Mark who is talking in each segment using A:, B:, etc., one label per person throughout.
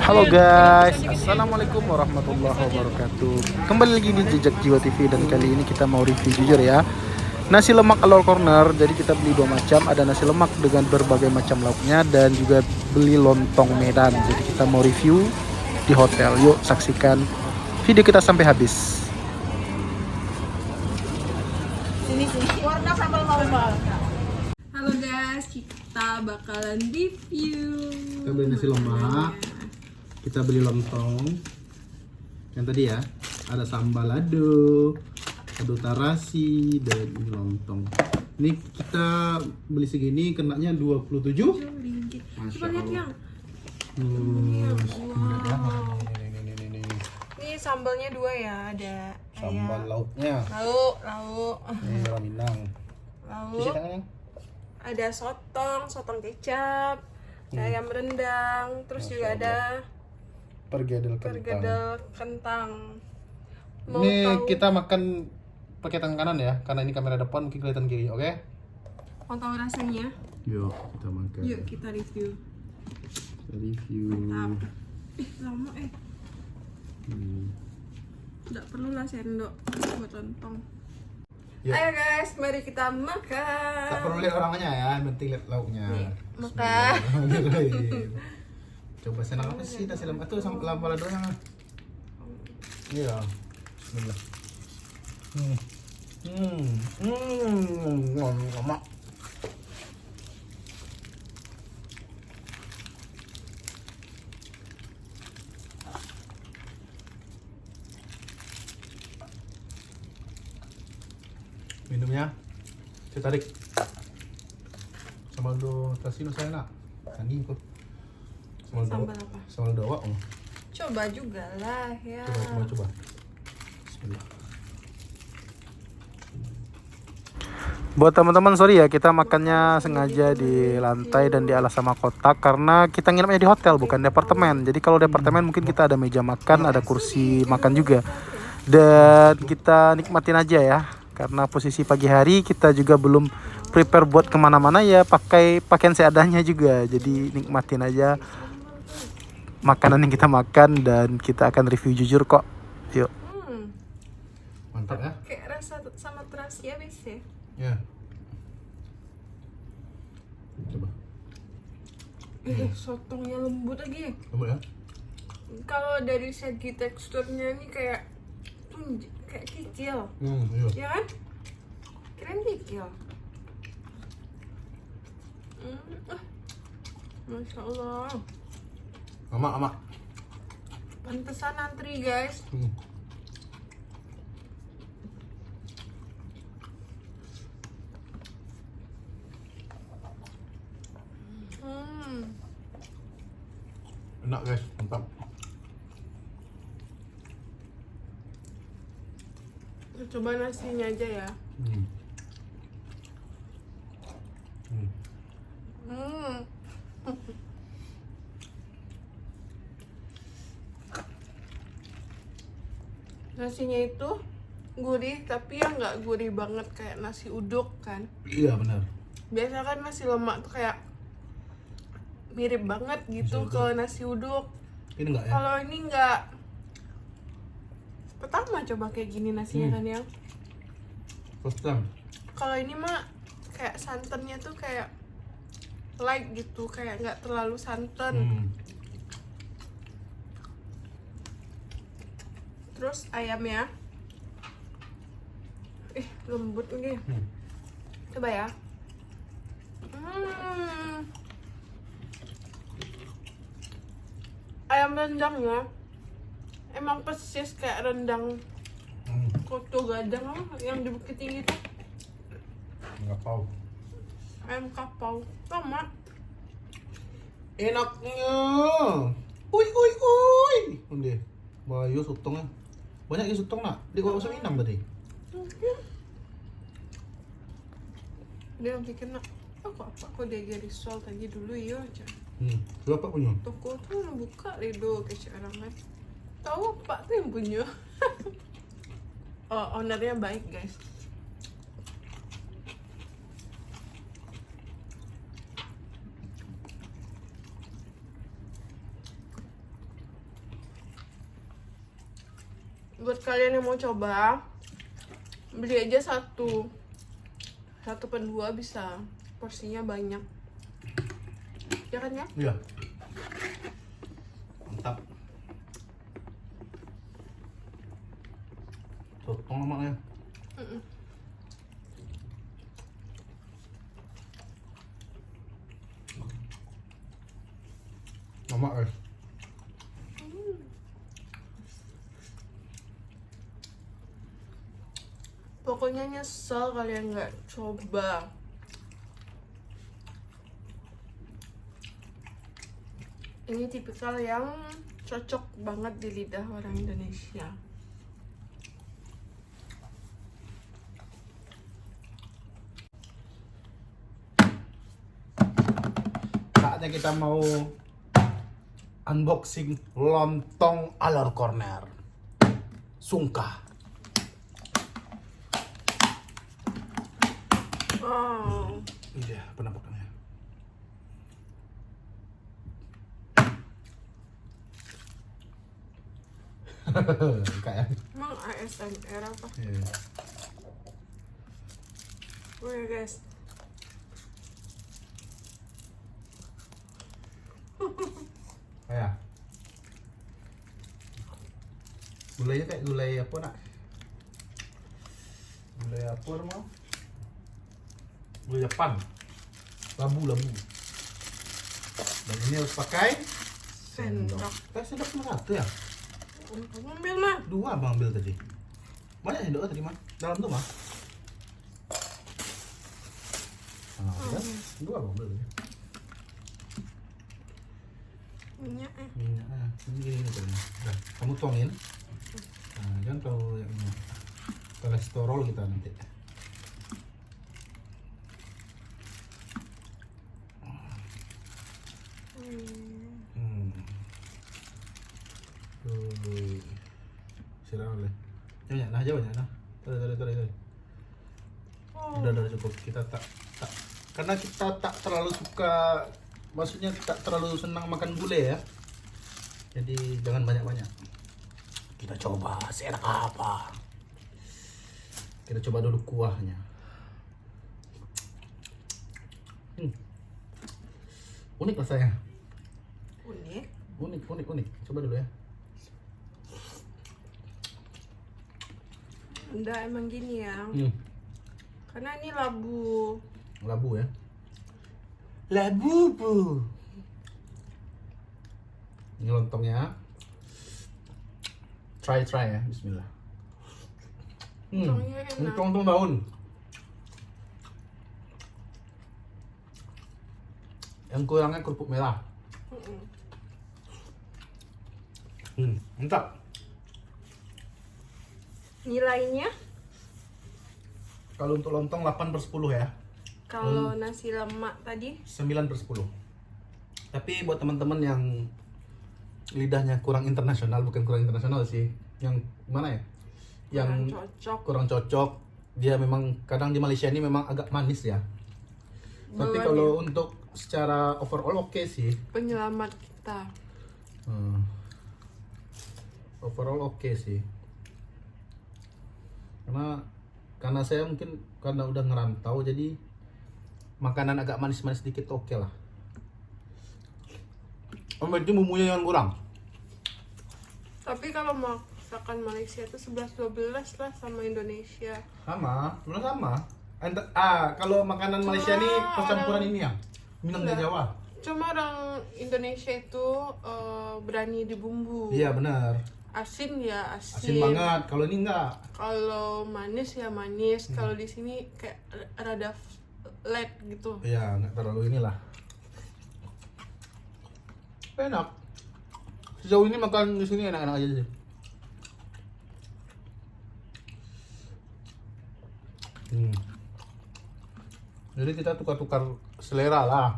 A: Halo guys, assalamualaikum warahmatullahi wabarakatuh. Kembali lagi di Jejak Jiwa TV dan kali ini kita mau review jujur ya. Nasi lemak Alor Corner. Jadi kita beli dua macam, ada nasi lemak dengan berbagai macam lauknya dan juga beli lontong Medan. Jadi kita mau review di hotel. Yuk saksikan video kita sampai habis.
B: Warna sambal normal. Halo guys, kita bakalan review.
A: Kita beli nasi lemak, kita beli lontong. Yang tadi ya, ada sambal lado, ada tarasi dan ini lontong. Ini kita beli segini kenanya 27.
B: Coba lihat yang.
A: Wow.
B: Ini sambalnya dua ya, ada
A: Sambal lauknya.
B: lauk.
A: Ini orang Minang. Cuci
B: Lauk.
A: tangannya.
B: Ada sotong kecap, ada ayam rendang, terus
A: Masya
B: juga
A: Allah.
B: ada
A: Pergedel kentang.
B: pergedel kentang. Mau
A: Ini
B: tahu,
A: kita makan pakai tangan kanan ya, karena ini kamera depan mungkin kelihatan kiri, oke?
B: mau tahu rasanya?
A: Yuk kita makan.
B: Yuk kita review.
A: Kita review.
B: Mantap. Lama
A: Hmm.
B: Tidak perlu lah sendok buat lontong.
A: Ya.
B: Ayo guys, mari kita makan.
A: Tak perlu lihat orangnya ya, yang penting lihat lauknya.
B: Nih, makan.
A: Bismillahirrahmanirrahim. Coba senang apa sih nasi lemak itu sama lapa ladonya? Iya. Bismillah. Lemak. Minumnya saya tarik sambal do tasino saya nak tadi kok
B: Sambal apa?
A: sambal dawa oh.
B: Coba juga lah ya.
A: coba Bismillah. Buat teman-teman sorry ya, kita makannya sengaja di lantai dan di alas sama kotak karena kita nginepnya di hotel bukan di apartemen. Jadi kalau di apartemen mungkin kita ada meja makan, ada kursi makan juga, dan kita nikmatin aja ya. Karena posisi pagi hari kita juga belum prepare buat kemana-mana ya, pakai pakaian seadanya juga. Jadi nikmatin aja makanan yang kita makan dan kita akan review jujur kok. Yuk. Mantap ya.
B: Kayak rasa sama terasi ya bisa.
A: Ya. Coba.
B: Sotongnya lembut lagi.
A: Lembut ya.
B: Kalau dari segi teksturnya ini kayak kayak kikil.
A: Iya.
B: Ya kan? Keren kikil. Masya Allah.
A: Lama.
B: Pantesan antri guys.
A: Enak guys, mantap.
B: Coba nasinya aja ya. Nasinya itu gurih tapi ya nggak gurih banget kayak nasi uduk kan.
A: Iya benar.
B: Biasa kan nasi lemak tuh kayak mirip banget gitu
A: Nasi uduk.
B: ke nasi uduk.
A: Ini enggak ya?
B: Kalau ini nggak. Pertama coba kayak gini nasinya kan yang.
A: First time.
B: Kalau ini mah kayak santannya tuh kayak light gitu, kayak nggak terlalu santan. Terus ayamnya, lembut nih. Coba ya. Ayam rendangnya emang persis kayak rendang Koto Gadang yang di Bukit Tinggi tuh.
A: Enggak tahu.
B: Ayam kapau sama.
A: Enaknya. Uy. Onde. Bayu sotongnya. Banyak ya sotong nak. Di kau usah minum tadi.
B: Dia pikir nak aku dia jadi soal tadi dulu ya aja.
A: Berapa punya?
B: Toko tuh buka lido kayak sekarang kan. Tahu pak tuh yang punya. Oh, ownernya baik guys. buat kalian yang mau coba, beli aja satu 1/2 bisa, porsinya banyak ya kan ya.
A: Iya, mantap. Sotong lemaknya. Lemak guys.
B: Pokoknya nyesel kalian nggak coba. Ini tipikal yang cocok banget di lidah orang Indonesia.
A: Saatnya kita mau unboxing lontong alor corner. Sungkah.
B: Oh,
A: Ini dia penampakannya. Kayak.
B: emang ASMR apa?
A: Iya.
B: Wih guys,
A: Kayak. Gulainya kayak gulai apa nak? Gulai apa namanya? Gulai Jepang. Labu. Dan ini harus pakai
B: sendok.
A: Sendok cuma satu ya?
B: Ambil mah.
A: Dua abang ambil tadi. Banyak sendoknya tadi mah. Dalam tuh mah. Kan? Dua abang ambil tadi.
B: Minyak
A: Minyaknya ini tadi. Udah, kamu tuangin. Nah, jangan terlalu yang ini. Kolesterol kita nanti. Tuh. Siram boleh. Jauh nah. Tarik. Udah cukup. Kita tak karena kita tak terlalu suka, maksudnya tak terlalu senang makan gulai ya. Jadi jangan banyak-banyak. Kita coba seenak apa. Kita coba dulu kuahnya. Unik rasanya. Unik. Coba dulu ya.
B: udah emang gini ya, karena ini labu
A: ya. Labu bu. Ini lontongnya. Try ya. Bismillah.
B: Lontongnya
A: Ini
B: enak.
A: lontong daun. Yang kurangnya kerupuk merah. Mantap.
B: Nilainya
A: Kalau untuk lontong 8/10 ya.
B: kalau nasi lemak tadi
A: 9/10. Tapi buat teman-teman yang lidahnya kurang internasional, bukan kurang internasional sih, yang mana ya? Yang kurang cocok. Dia memang kadang di Malaysia ini memang agak manis ya. Tapi
B: Belum
A: kalau untuk secara overall oke sih.
B: penyelamat kita.
A: Overall oke sih. Karena saya mungkin karena udah ngerantau, jadi makanan agak manis-manis sedikit oke lah. Berarti bumbunya jangan kurang.
B: Tapi kalau masakan Malaysia itu 11-12 lah sama Indonesia.
A: Sama. Kalau makanan Malaysia ini percampuran ini ya, Minang dan Jawa.
B: Cuma orang Indonesia itu berani di bumbu.
A: Iya benar.
B: Asin ya
A: Asin banget. Kalau ini enggak.
B: Kalau manis ya manis. Kalau di sini kayak rada flat gitu.
A: Iya, enggak terlalu inilah. Enak. Sejauh ini makan di sini enak-enak aja sih. Jadi kita tukar-tukar selera lah.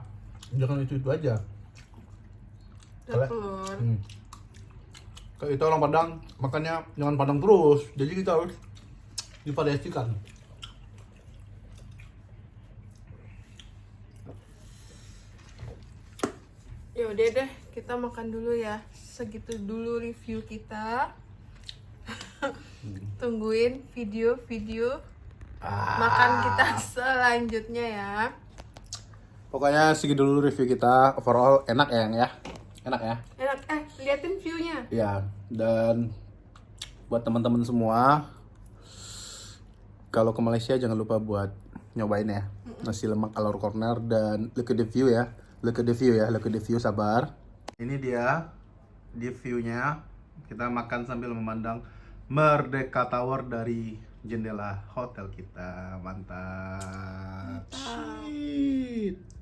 A: Jangan itu aja.
B: Dan telur.
A: Kayak kita orang Padang makannya jangan Padang terus. Jadi kita harus divariasikan.
B: Ya udah deh, kita makan dulu ya. Segitu dulu review kita. Tungguin video-video makan kita selanjutnya ya.
A: Pokoknya segitu dulu review kita. Overall enak ya, Yang ya? Enak ya?
B: Enak, liatin view-nya.
A: Ya, dan buat teman-teman semua, kalau ke Malaysia jangan lupa buat nyobain ya nasi lemak Alor Corner. Dan look at the view ya, look at the view ya, look at the view, sabar. Ini dia di view-nya. Kita makan sambil memandang Merdeka Tower dari jendela hotel kita. Mantap. Shit.